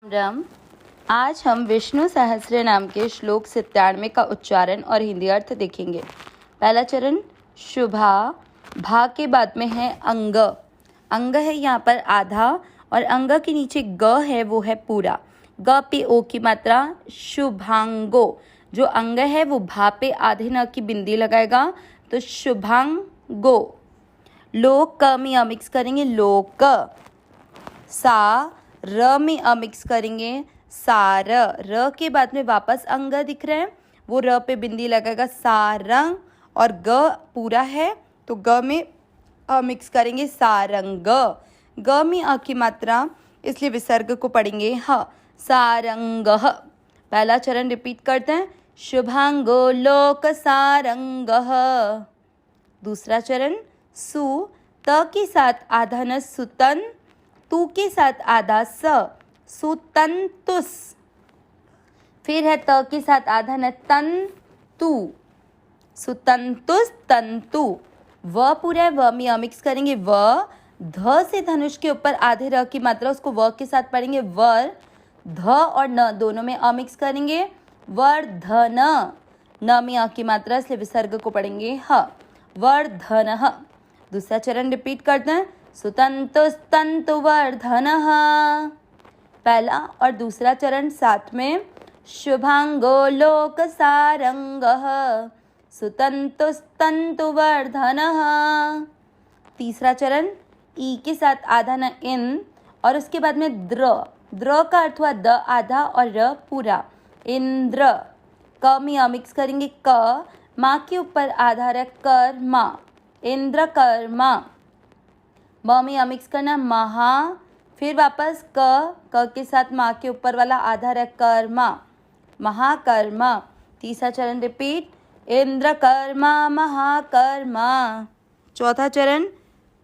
राम। आज हम विष्णु सहस्त्र नाम के श्लोक 97 का उच्चारण और हिंदी अर्थ देखेंगे। पहला चरण शुभा, भा के बाद में है अंग। अंग है यहाँ पर आधा और अंग के नीचे ग है वो है पूरा। ग पे ओ की मात्रा शुभांगो। जो अंग है वो भा पे आधे न की बिंदी लगाएगा तो शुभांगो। लोक क में मिक्स करेंगे लोक। सा र में मिक्स करेंगे सार। र के बाद में वापस अंग दिख रहे हैं वो र पे बिंदी लगेगा सारंग और ग पूरा है तो ग में मिक्स करेंगे सारंग। ग में की मात्रा इसलिए विसर्ग को पढ़ेंगे ह सारंग। पहला चरण रिपीट करते हैं शुभांगो लोक सारंग। दूसरा चरण सु त के साथ आधा न सुतन, तू के साथ आधा स सुतंतुस। फिर है त के साथ आधा न तन तू सुतंतुस तंतु। व पूरा है व में मिक्स करेंगे व। ध से धनुष के ऊपर आधे र की मात्रा उसको व के साथ पढ़ेंगे वर। ध और न दोनों में मिक्स करेंगे वर्धन। न में की मात्रा इसलिए विसर्ग को पढ़ेंगे ह वर्धन। दूसरा चरण रिपीट करते हैं सुतंतुस्तंतु वर्धनः। पहला और दूसरा चरण साथ में शुभांगो लोक सारंगः सुतंतुस्तंतु वर्धनः। तीसरा चरण ई के साथ आधा न इन और उसके बाद में द्र। द्र का अर्थ हुआ द आधा और र पूरा इंद्र। क में मिक्स करेंगे क, माँ के ऊपर आधार है कर्मा इंद्र कर्मा। म में मिक्स करना महा। फिर वापस क के साथ माँ के ऊपर वाला आधार है कर्मा महाकर्मा। तीसरा चरण रिपीट इंद्र कर्मा महाकर्मा। चौथा चरण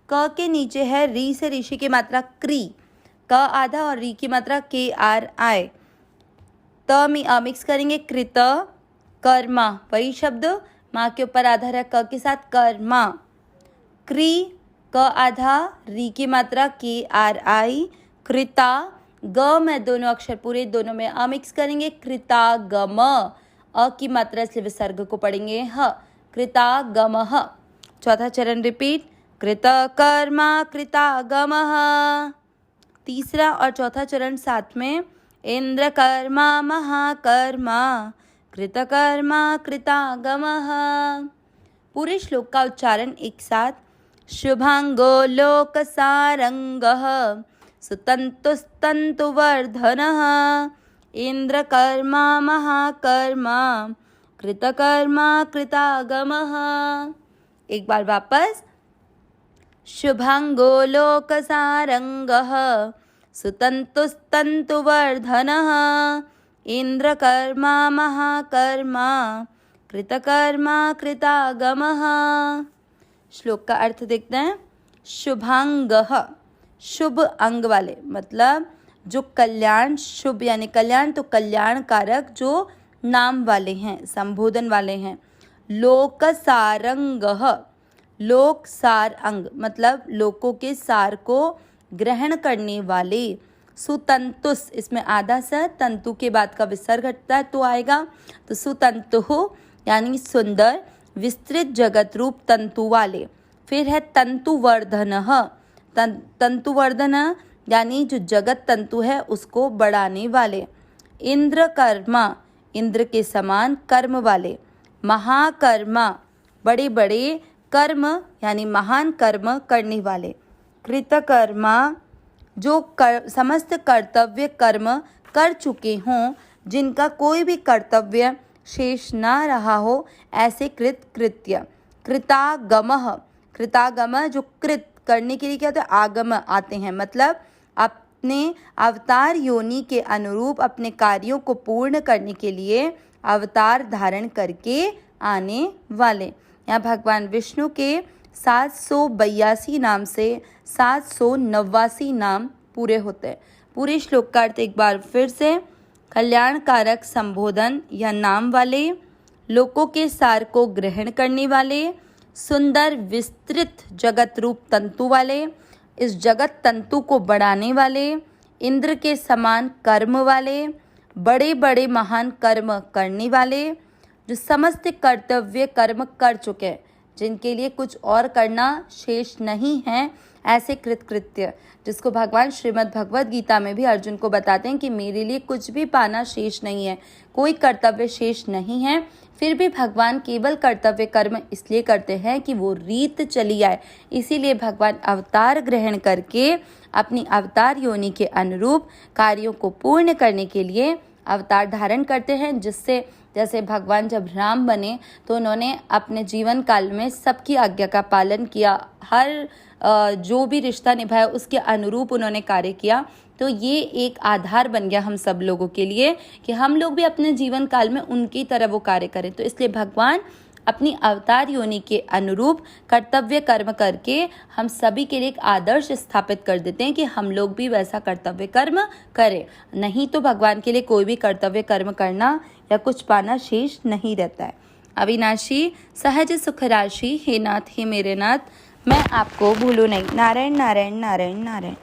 क के नीचे है री से ऋषि की मात्रा क्री। क आधा और री की मात्रा के आर आय। त में मिक्स करेंगे कृत कर्मा वही शब्द माँ के ऊपर आधार है क के साथ कर्मा। क्री क आधा री की मात्रा के आर आई कृता। ग में दोनों अक्षर पूरे दोनों में मिक्स करेंगे कृतागम। अ की मात्रा इसलिए विसर्ग को पढ़ेंगे ह कृतागमः। चौथा चरण रिपीट कृतकर्मा कृतागमः। तीसरा और चौथा चरण साथ में इंद्रकर्मा महाकर्मा कृतकर्मा कृतागमः। पूरे श्लोक का उच्चारण एक साथ शुभांगो लोक सारंगः सुतंतुस्तंतु वर्धनः इंद्रकर्मा महाकर्मा कृतकर्मा कृतागमः। एक बार वापस शुभांगो लोक सारंगः सुतंतुस्तंतु वर्धनः इंद्रकर्मा महाकर्मा कृतकर्मा कृतागमः। श्लोक का अर्थ देखते हैं शुभांगः शुभ अंग वाले मतलब जो कल्याण शुभ यानी कल्याण तो कल्याण कारक जो नाम वाले हैं संबोधन वाले हैं। लोक सारंगः लोक सार अंग मतलब लोकों के सार को ग्रहण करने वाले। सुतंतुस इसमें आधा स तंतु के बाद का विसर्ग हटता है तो आएगा तो सुतंतु यानी सुंदर विस्तृत जगत रूप तंतु वाले। फिर है तंतुवर्धनः तंतुवर्धन यानी जो जगत तंतु है उसको बढ़ाने वाले। इंद्रकर्मा इंद्र के समान कर्म वाले। महाकर्मा बड़े बड़े कर्म यानी महान कर्म करने वाले। कृतकर्मा जो समस्त कर्तव्य कर्म कर चुके हों जिनका कोई भी कर्तव्य शेष ना रहा हो ऐसे कृत्य। कृतागमः कृतागम जो कृत करने के लिए क्या होता है आगम आते हैं मतलब अपने अवतार योनि के अनुरूप अपने कार्यों को पूर्ण करने के लिए अवतार धारण करके आने वाले। यहाँ भगवान विष्णु के 782 नाम से 789 नाम पूरे होते हैं। पूरे श्लोक का अर्थ एक बार फिर से कल्याणकारक संबोधन या नाम वाले, लोकों के सार को ग्रहण करने वाले, सुंदर विस्तृत जगत रूप तंतु वाले, इस जगत तंतु को बढ़ाने वाले, इंद्र के समान कर्म वाले, बड़े बड़े महान कर्म करने वाले, जो समस्त कर्तव्य कर्म कर चुके हैं, जिनके लिए कुछ और करना शेष नहीं है, ऐसे कृतकृत्य, जिसको भगवान श्रीमद् भगवद गीता में भी अर्जुन को बताते हैं कि मेरे लिए कुछ भी पाना शेष नहीं है, कोई कर्तव्य शेष नहीं है। फिर भी भगवान केवल कर्तव्य कर्म इसलिए करते हैं कि वो रीत चली आए, इसीलिए भगवान अवतार ग्रहण करके अपनी अवतार योनि के अनुरूप कार्यों को पूर्ण करने के लिए अवतार धारण करते हैं। जिससे जैसे भगवान जब राम बने तो उन्होंने अपने जीवन काल में सबकी आज्ञा का पालन किया, हर जो भी रिश्ता निभाया उसके अनुरूप उन्होंने कार्य किया। तो ये एक आधार बन गया हम सब लोगों के लिए कि हम लोग भी अपने जीवन काल में उनकी तरह वो कार्य करें। तो इसलिए भगवान अपनी अवतार योनि के अनुरूप कर्तव्य कर्म करके हम सभी के लिए एक आदर्श स्थापित कर देते हैं कि हम लोग भी वैसा कर्तव्य कर्म करें। नहीं तो भगवान के लिए कोई भी कर्तव्य कर्म करना या कुछ पाना शेष नहीं रहता है। अविनाशी सहज सुख राशि, हे नाथ हे मेरे नाथ, मैं आपको भूलूं नहीं। नारायण नारायण नारायण नारायण।